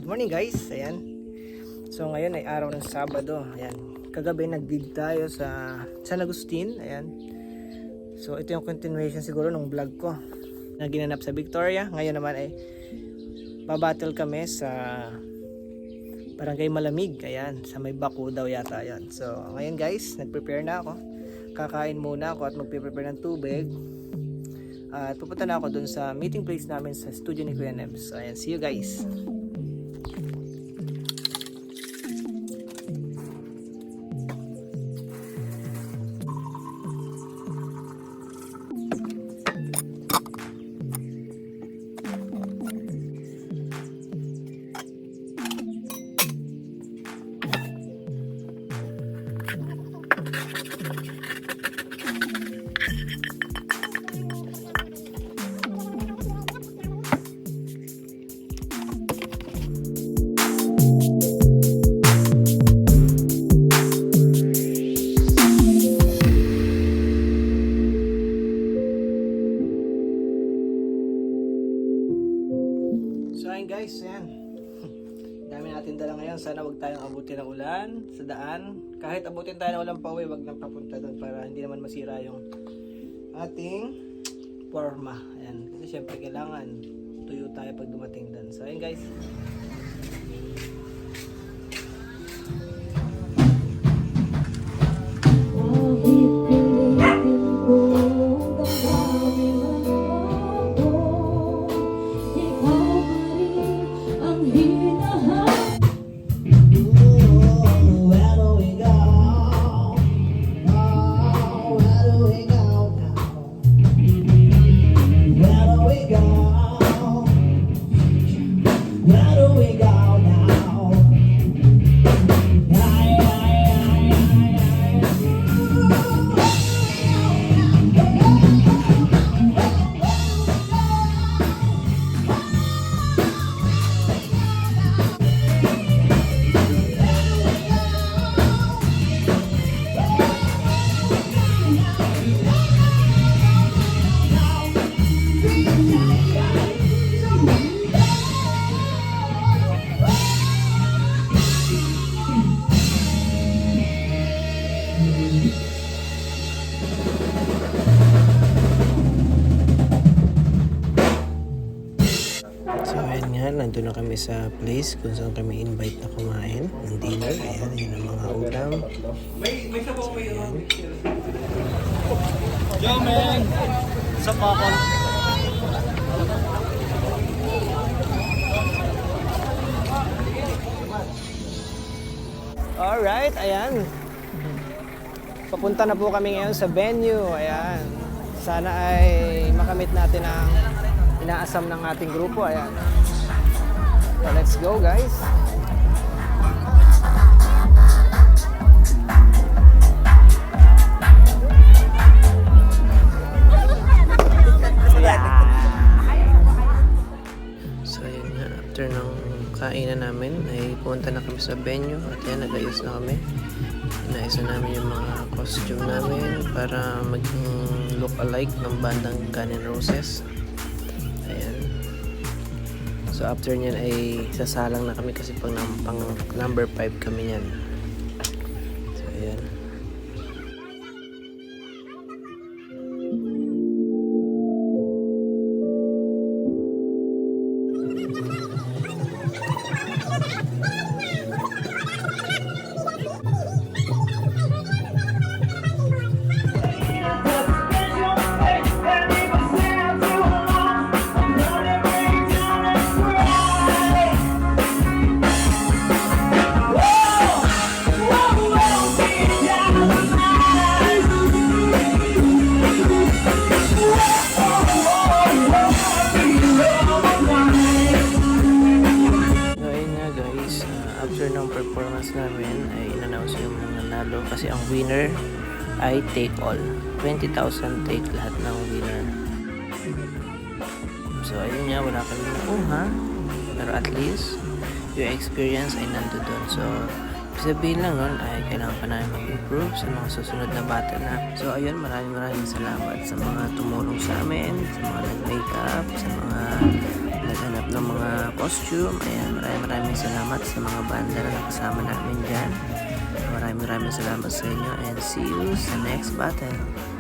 Good morning guys, ayan. So ngayon ay araw ng Sabado, ayan. Kagabi nag-gig tayo sa San Agustin, ayan. So ito yung continuation siguro ng vlog ko na ginanap sa Victoria. Ngayon naman ay babattle kami sa Barangay Malamig, ayan. Sa may Baku daw yata, ayan. So ngayon guys, nag-prepare na ako. Kakain muna ako at mag-prepare ng tubig. At pupunta na ako dun sa meeting place namin sa studio ni Kuya Nebs. So ayan, see you guys. So ayun guys, ayan. Dami natin dala ngayon. Sana wag tayong abutin ng ulan sa daan. Kahit abutin tayo ng ulan pa uwi, wag nang papunta doon para hindi naman masira yung ating forma. Ayan. Kasi syempre kailangan tuyo tayo pag dumating doon. So ayun guys. So ayan nga, nandun na kami sa place kung saan kami invite na kumain ng dinner. Ayan, yun ang mga ulam. May sabaw may yun. Yo man! Sa pakon. Alright, ayan. Papunta na po kami ngayon sa venue. Ayan. Sana ay makamit natin ang inaasam ng ating grupo. Ayan. So let's go guys. So ayan nga, after ng kainan namin ay pumunta na kami sa venue at yan, nag-ayos na kami. Inayos na namin yung mga costume namin para maging look alike ng bandang Guns N' Roses. Ayan. So after nyan ay sasalang na kami kasi pang number 5 kami nyan. So ayan. Performance namin ay in-announce yung mga nanalo kasi ang winner ay take all. 20,000 take lahat ng winner. So ayun nga, wala kami nakuha, pero at least yung experience ay nando doon. So sabihin lang nun ay kailangan pa namin mag-improve sa mga susunod na battle na. So ayun, maraming salamat sa mga tumulong sa amin, sa mga nag-makeup, sa mga naghanap ng mga costume. Ayan, maraming salamat sa mga banda na nakasama namin dyan. Maraming salamat sa inyo and see you sa next battle.